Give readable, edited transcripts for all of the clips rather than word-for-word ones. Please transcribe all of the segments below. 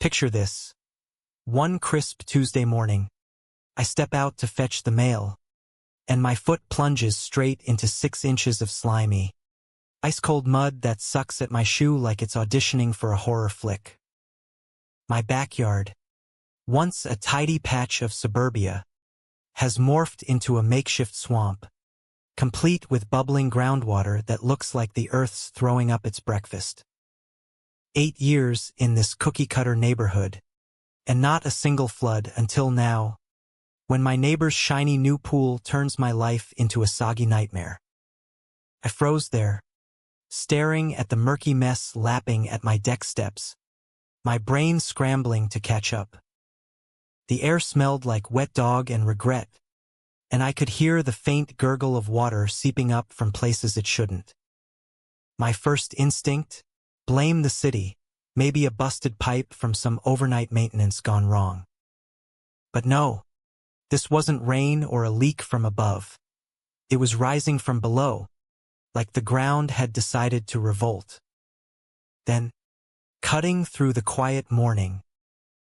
Picture this. One crisp Tuesday morning, I step out to fetch the mail, and my foot plunges straight into 6 inches of slimy, ice-cold mud that sucks at my shoe like it's auditioning for a horror flick. My backyard, once a tidy patch of suburbia, has morphed into a makeshift swamp, complete with bubbling groundwater that looks like the earth's throwing up its breakfast. 8 years in this cookie-cutter neighborhood, and not a single flood until now, when my neighbor's shiny new pool turns my life into a soggy nightmare. I froze there, staring at the murky mess lapping at my deck steps, my brain scrambling to catch up. The air smelled like wet dog and regret, and I could hear the faint gurgle of water seeping up from places it shouldn't. My first instinct? Blame the city, maybe a busted pipe from some overnight maintenance gone wrong. But no, this wasn't rain or a leak from above. It was rising from below, like the ground had decided to revolt. Then, cutting through the quiet morning,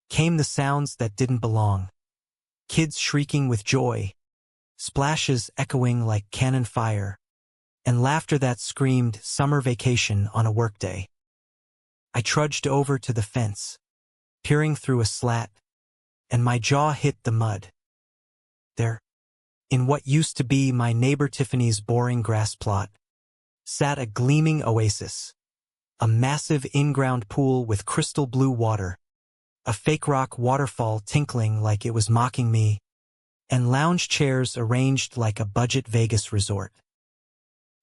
came the sounds that didn't belong. Kids shrieking with joy, splashes echoing like cannon fire, and laughter that screamed summer vacation on a workday. I trudged over to the fence, peering through a slat, and my jaw hit the mud. There, in what used to be my neighbor Tiffany's boring grass plot, sat a gleaming oasis, a massive in-ground pool with crystal blue water, a fake rock waterfall tinkling like it was mocking me, and lounge chairs arranged like a budget Vegas resort.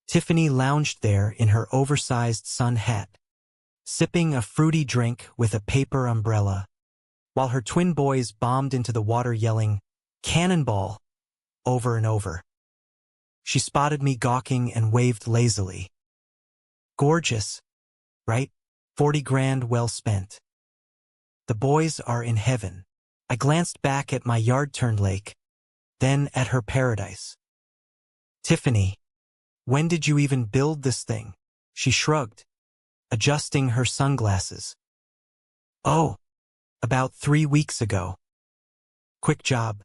Tiffany lounged there in her oversized sun hat, sipping a fruity drink with a paper umbrella, while her twin boys bombed into the water yelling, "Cannonball!" over and over. She spotted me gawking and waved lazily. Gorgeous, right? 40 grand well spent. The boys are in heaven. I glanced back at my yard-turned lake, then at her paradise. Tiffany, when did you even build this thing? She shrugged, adjusting her sunglasses. Oh, about 3 weeks ago. Quick job.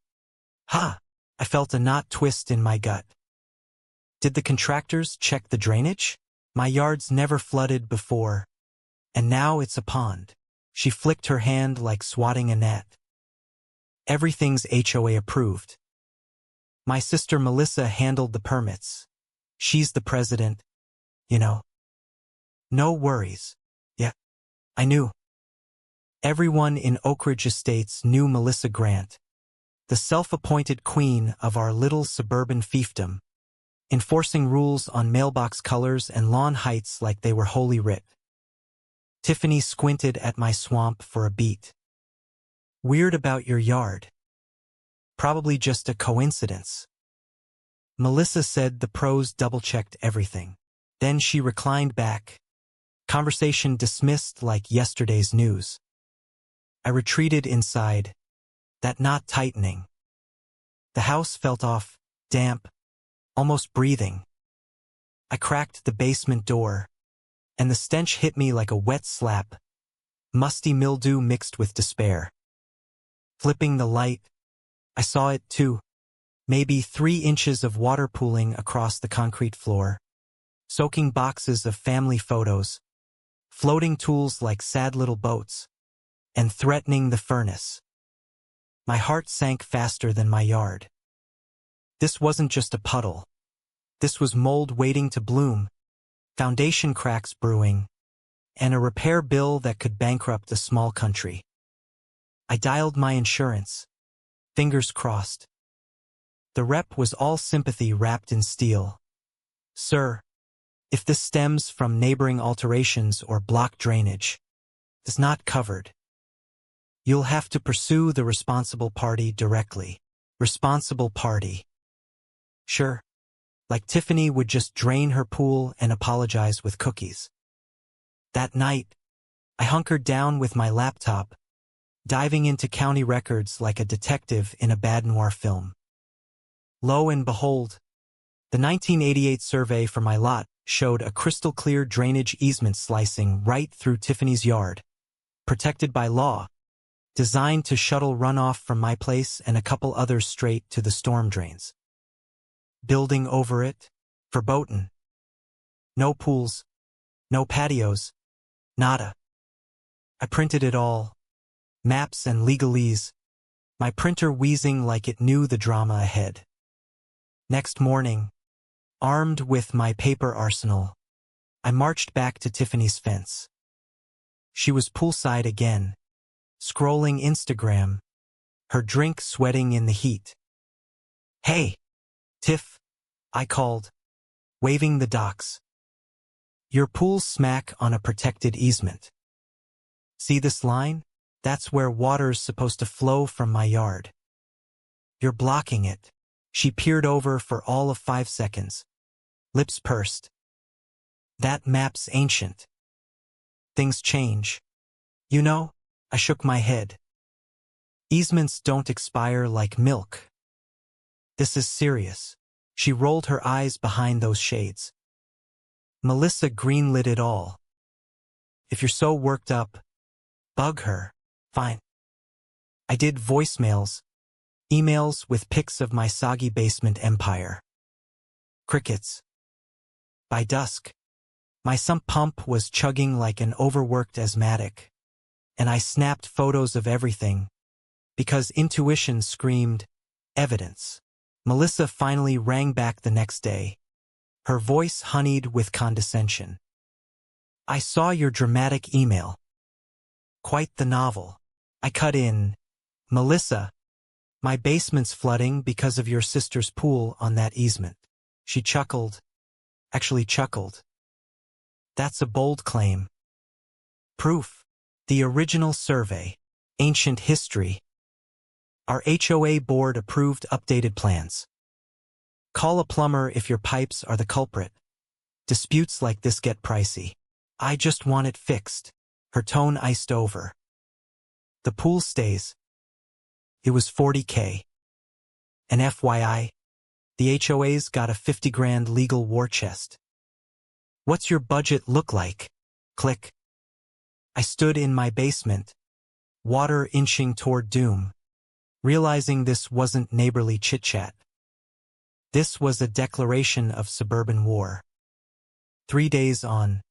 Ha! I felt a knot twist in my gut. Did the contractors check the drainage? My yard's never flooded before, and now it's a pond. She flicked her hand like swatting a gnat. Everything's HOA approved. My sister Melissa handled the permits. She's the president, you know. No worries. Yeah, I knew. Everyone in Oak Ridge Estates knew Melissa Grant, the self-appointed queen of our little suburban fiefdom, enforcing rules on mailbox colors and lawn heights like they were holy writ. Tiffany squinted at my swamp for a beat. Weird about your yard. Probably just a coincidence. Melissa said the pros double-checked everything. Then she reclined back, conversation dismissed like yesterday's news. I retreated inside, that knot tightening. The house felt off, damp, almost breathing. I cracked the basement door, and the stench hit me like a wet slap, musty mildew mixed with despair. Flipping the light, I saw it too, maybe 3 inches of water pooling across the concrete floor, soaking boxes of family photos, floating tools like sad little boats, and threatening the furnace. My heart sank faster than my yard. This wasn't just a puddle. This was mold waiting to bloom, foundation cracks brewing, and a repair bill that could bankrupt a small country. I dialed my insurance, fingers crossed. The rep was all sympathy wrapped in steel. Sir, if this stems from neighboring alterations or block drainage, is not covered. You'll have to pursue the responsible party directly. Responsible party. Sure. Like Tiffany would just drain her pool and apologize with cookies. That night, I hunkered down with my laptop, diving into county records like a detective in a bad noir film. Lo and behold, the 1988 survey for my lot showed a crystal-clear drainage easement slicing right through Tiffany's yard, protected by law, designed to shuttle runoff from my place and a couple others straight to the storm drains. Building over it, verboten. No pools, no patios, nada. I printed it all, maps and legalese, my printer wheezing like it knew the drama ahead. Next morning, armed with my paper arsenal, I marched back to Tiffany's fence. She was poolside again, scrolling Instagram, her drink sweating in the heat. "Hey, Tiff," I called, waving the docks. "Your pool's smack on a protected easement. See this line? That's where water's supposed to flow from my yard. You're blocking it." She peered over for all of 5 seconds, lips pursed. "That map's ancient. Things change. You know?" I shook my head. "Easements don't expire like milk. This is serious." She rolled her eyes behind those shades. "Melissa greenlit it all. If you're so worked up, bug her. Fine." I did voicemails, emails with pics of my soggy basement empire. Crickets. By dusk, my sump pump was chugging like an overworked asthmatic, and I snapped photos of everything, because intuition screamed, evidence. Melissa finally rang back the next day, her voice honeyed with condescension. "I saw your dramatic email. Quite the novel." I cut in, "Melissa, my basement's flooding because of your sister's pool on that easement." She chuckled, actually chuckled. "That's a bold claim. Proof. The original survey. Ancient history. Our HOA board approved updated plans. Call a plumber if your pipes are the culprit. Disputes like this get pricey. I just want it fixed." Her tone iced over. "The pool stays." It was $40K. And FYI, the HOA's got a 50 grand legal war chest. "What's your budget look like?" Click. I stood in my basement, water inching toward doom, realizing this wasn't neighborly chit-chat. This was a declaration of suburban war. 3 days on,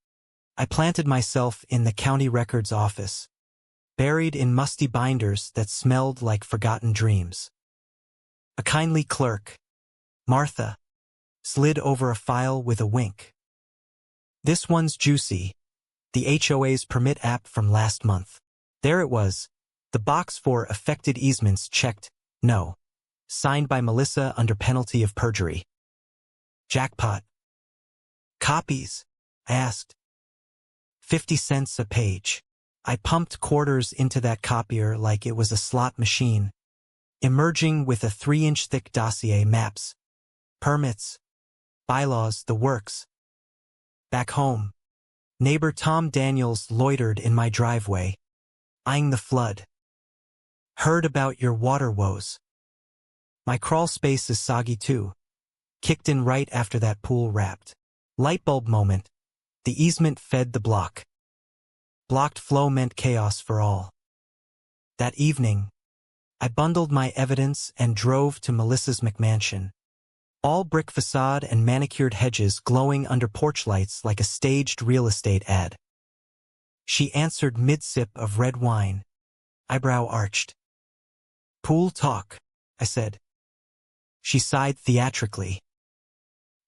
I planted myself in the county records office, buried in musty binders that smelled like forgotten dreams. A kindly clerk, Martha, slid over a file with a wink. "This one's juicy. The HOA's permit app from last month." There it was, the box for affected easements checked, no. Signed by Melissa under penalty of perjury. Jackpot. "Copies?" I asked. 50 cents a page. I pumped quarters into that copier like it was a slot machine, emerging with a 3-inch thick dossier, maps, permits, bylaws, the works. Back home, neighbor Tom Daniels loitered in my driveway, eyeing the flood. "Heard about your water woes. My crawl space is soggy too. Kicked in right after that pool wrapped." Lightbulb moment. The easement fed the block. Blocked flow meant chaos for all. That evening, I bundled my evidence and drove to Melissa's McMansion. All brick facade and manicured hedges glowing under porch lights like a staged real estate ad. She answered mid-sip of red wine, eyebrow arched. "Pool talk," I said. She sighed theatrically.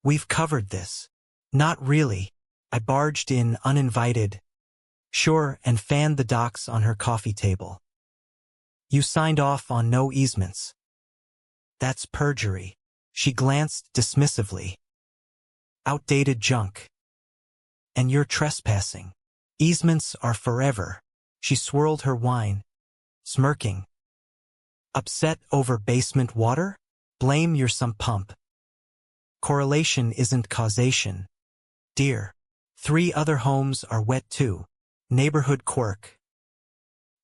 "We've covered this." "Not really." I barged in uninvited, sure, and fanned the docks on her coffee table. "You signed off on no easements." "That's perjury." She glanced dismissively. "Outdated junk." "And you're trespassing. Easements are forever." She swirled her wine, smirking. "Upset over basement water? Blame your sump pump. Correlation isn't causation, dear. 3 other homes are wet too. Neighborhood quirk.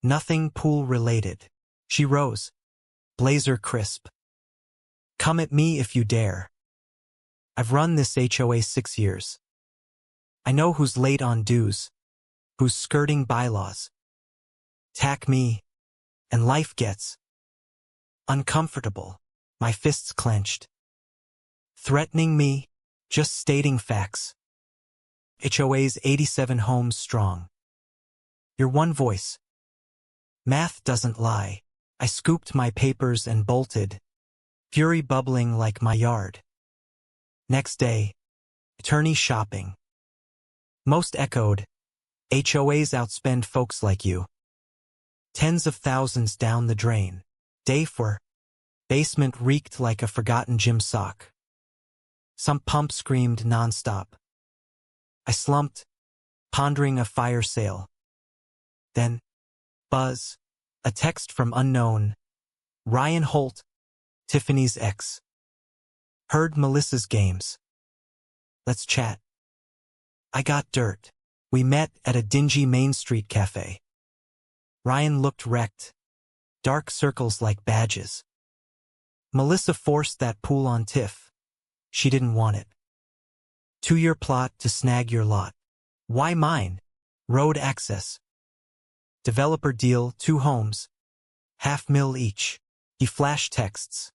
Nothing pool related." She rose, blazer crisp. "Come at me if you dare. I've run this HOA 6 years. I know who's late on dues, who's skirting bylaws. Tack me, and life gets uncomfortable. My fists clenched. Threatening me, just stating facts. HOA's 87 homes strong. Your one voice. Math doesn't lie. I scooped my papers and bolted, fury bubbling like my yard. Next day, attorney shopping. Most echoed, HOAs outspend folks like you. Tens of thousands down the drain. Day 4. Basement reeked like a forgotten gym sock. Some pump screamed nonstop. I slumped, pondering a fire sale. Then, buzz, a text from unknown. Ryan Holt, Tiffany's ex. Heard Melissa's games. Let's chat. I got dirt. We met at a dingy Main Street cafe. Ryan looked wrecked. Dark circles like badges. Melissa forced that pool on Tiff. She didn't want it. 2-year plot to snag your lot. Why mine? Road access. Developer deal, 2 homes. $500,000 each. He flashed texts.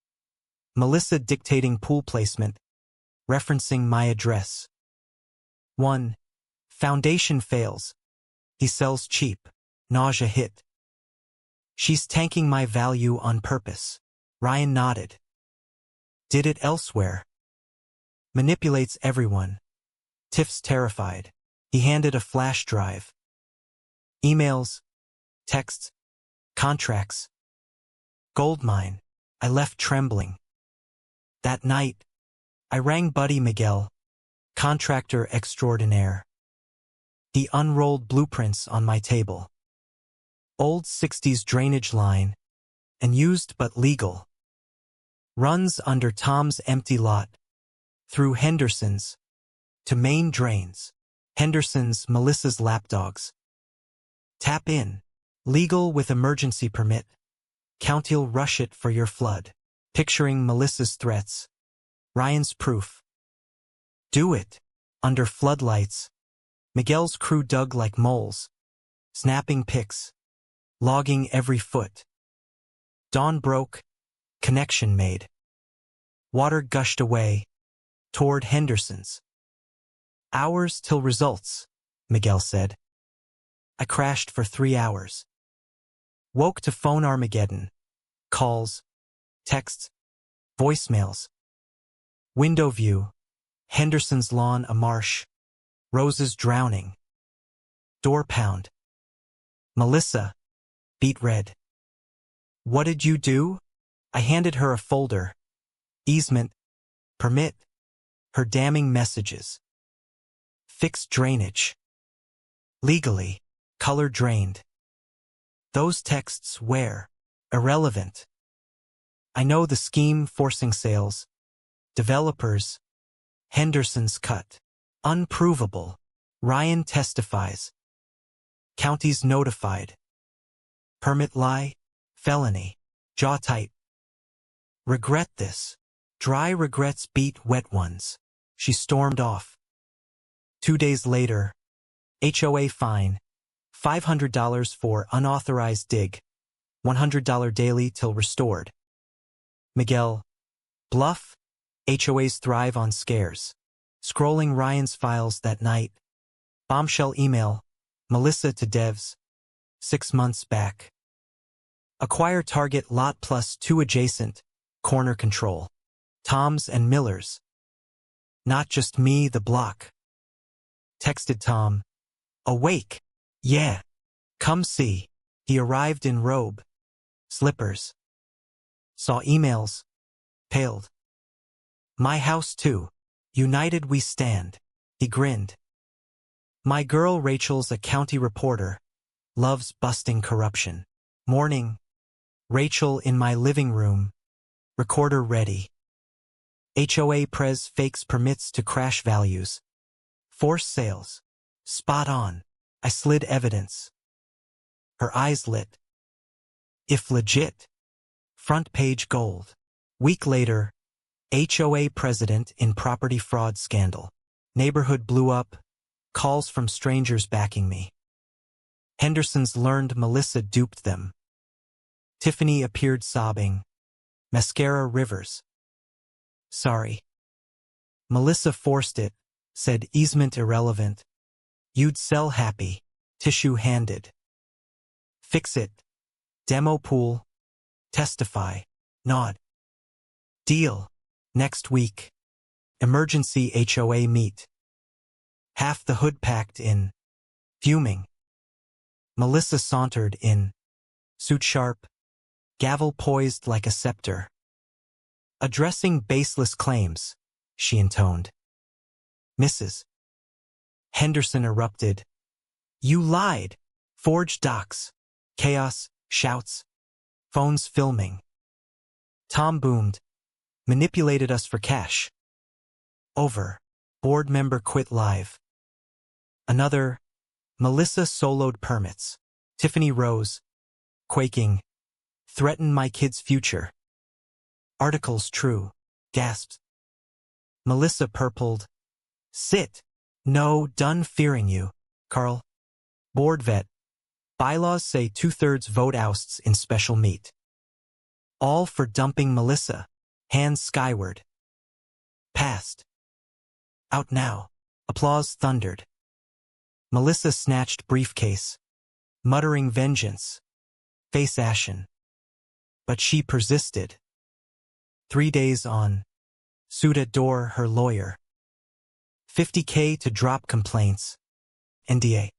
Melissa dictating pool placement. Referencing my address. 1. Foundation fails. He sells cheap. Nausea hit. She's tanking my value on purpose. Ryan nodded. Did it elsewhere. Manipulates everyone. Tiff's terrified. He handed a flash drive. Emails, texts, contracts. Goldmine. I left trembling. That night, I rang Buddy Miguel, contractor extraordinaire. He unrolled blueprints on my table. Old 60s drainage line, and used but legal. Runs under Tom's empty lot, through Henderson's, to main drains. Henderson's, Melissa's lapdogs. Tap in. Legal with emergency permit. County'll rush it for your flood. Picturing Melissa's threats. Ryan's proof. Do it. Under floodlights. Miguel's crew dug like moles. Snapping pics. Logging every foot. Dawn broke. Connection made. Water gushed away. Toward Henderson's. Hours till results, Miguel said. I crashed for 3 hours. Woke to phone Armageddon. Calls. Texts. Voicemails. Window view. Henderson's lawn a marsh. Roses drowning. Door pound. Melissa. Beat red. What did you do? I handed her a folder. Easement. Permit. Her damning messages. Fixed drainage. Legally. Color drained. Those texts where? Irrelevant. I know the scheme forcing sales. Developers. Henderson's cut. Unprovable. Ryan testifies. Counties notified. Permit lie. Felony. Jaw tight. Regret this. Dry regrets beat wet ones. She stormed off. 2 days later. HOA fine. $500 for unauthorized dig. $100 daily till restored. Miguel. Bluff. HOAs thrive on scares. Scrolling Ryan's files that night. Bombshell email. Melissa to devs. 6 months back. Acquire target lot plus 2 adjacent. Corner control. Tom's and Miller's. Not just me, the block. Texted Tom. Awake. Yeah. Come see. He arrived in robe. Slippers. Saw emails. Paled. My house too. United we stand. He grinned. My girl Rachel's a county reporter. Loves busting corruption. Morning. Rachel in my living room. Recorder ready. HOA Prez fakes permits to crash values. Force sales. Spot on. I slid evidence. Her eyes lit. If legit. Front page gold. Week later. HOA president in property fraud scandal. Neighborhood blew up. Calls from strangers backing me. Henderson's learned Melissa duped them. Tiffany appeared sobbing. Mascara rivers. Sorry. Melissa forced it, said easement irrelevant. You'd sell happy. Tissue handed. Fix it. Demo pool. Testify. Nod. Deal. Next week. Emergency HOA meet. Half the hood packed in. Fuming. Melissa sauntered in. Suit sharp. Gavel poised like a scepter. Addressing baseless claims, she intoned. Mrs. Henderson erupted. You lied. Forged docs. Chaos, shouts. Phones filming. Tom boomed. Manipulated us for cash. Over. Board member quit live. Another. Melissa soloed permits. Tiffany rose. Quaking. Threaten my kid's future. Articles true. Gasped. Melissa purpled. Sit. No, done fearing you, Carl. Board vet. Bylaws say 2/3 vote ousts in special meet. All for dumping Melissa. Hands skyward. Passed. Out now. Applause thundered. Melissa snatched briefcase. Muttering vengeance. Face ashen. But she persisted. 3 days on. Sued at door her lawyer. $50K to drop complaints. NDA.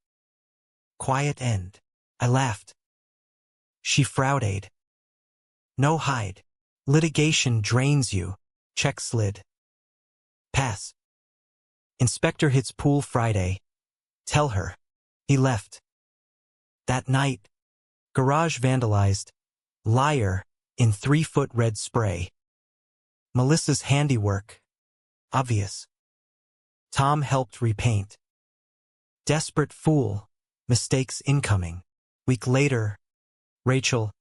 Quiet end. I laughed. She frauded. No hide. Litigation drains you. Check slid. Pass. Inspector hits pool Friday. Tell her. He left. That night. Garage vandalized. Liar. In 3-foot red spray. Melissa's handiwork. Obvious. Tom helped repaint. Desperate fool. Mistakes incoming. Week later. Rachel.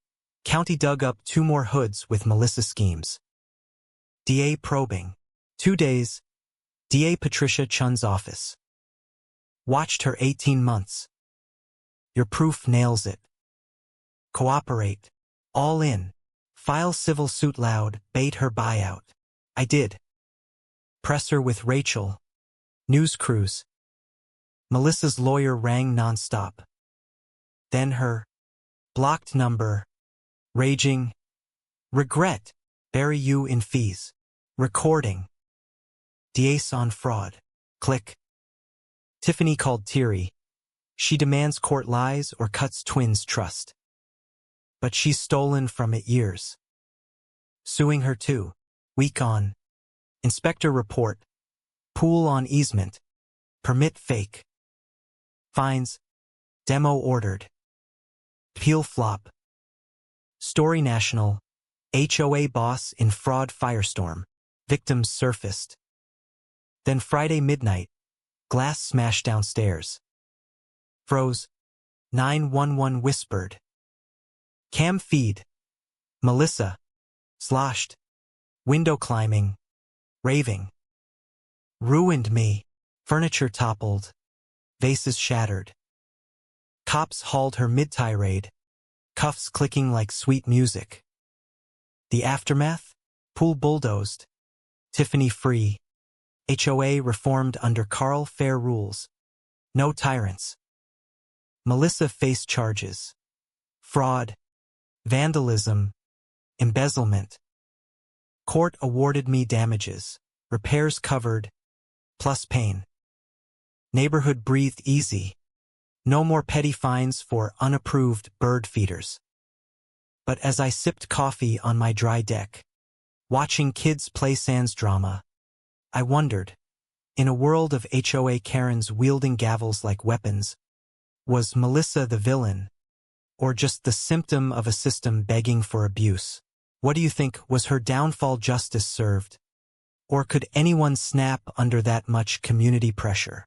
County dug up 2 more hoods with Melissa schemes. DA probing. 2 days. DA Patricia Chun's office. Watched her 18 months. Your proof nails it. Cooperate. All in. File civil suit loud, bait her buyout. I did. Presser with Rachel. News crews. Melissa's lawyer rang nonstop. Then her. Blocked number. Raging. Regret. Bury you in fees. Recording. Diaz on fraud. Click. Tiffany called Thierry. She demands court lies or cuts twins' trust. But she's stolen from it years. Suing her too. Week on. Inspector report. Pool on easement. Permit fake. Fines. Demo ordered. Appeal flop. Story national. HOA boss in fraud firestorm. Victims surfaced. Then Friday midnight. Glass smashed downstairs. Froze. 911 whispered. Cam feed. Melissa. Sloshed. Window climbing. Raving. Ruined me. Furniture toppled. Vases shattered. Cops hauled her mid-tirade. Cuffs clicking like sweet music. The aftermath? Pool bulldozed. Tiffany free. HOA reformed under Carl Fair rules. No tyrants. Melissa faced charges. Fraud. Vandalism. Embezzlement. Court awarded me damages. Repairs covered. Plus pain. Neighborhood breathed easy. No more petty fines for unapproved bird feeders. But as I sipped coffee on my dry deck, watching kids play sans drama, I wondered, in a world of HOA Karens wielding gavels like weapons, was Melissa the villain, or just the symptom of a system begging for abuse? What do you think, was her downfall justice served? Or could anyone snap under that much community pressure?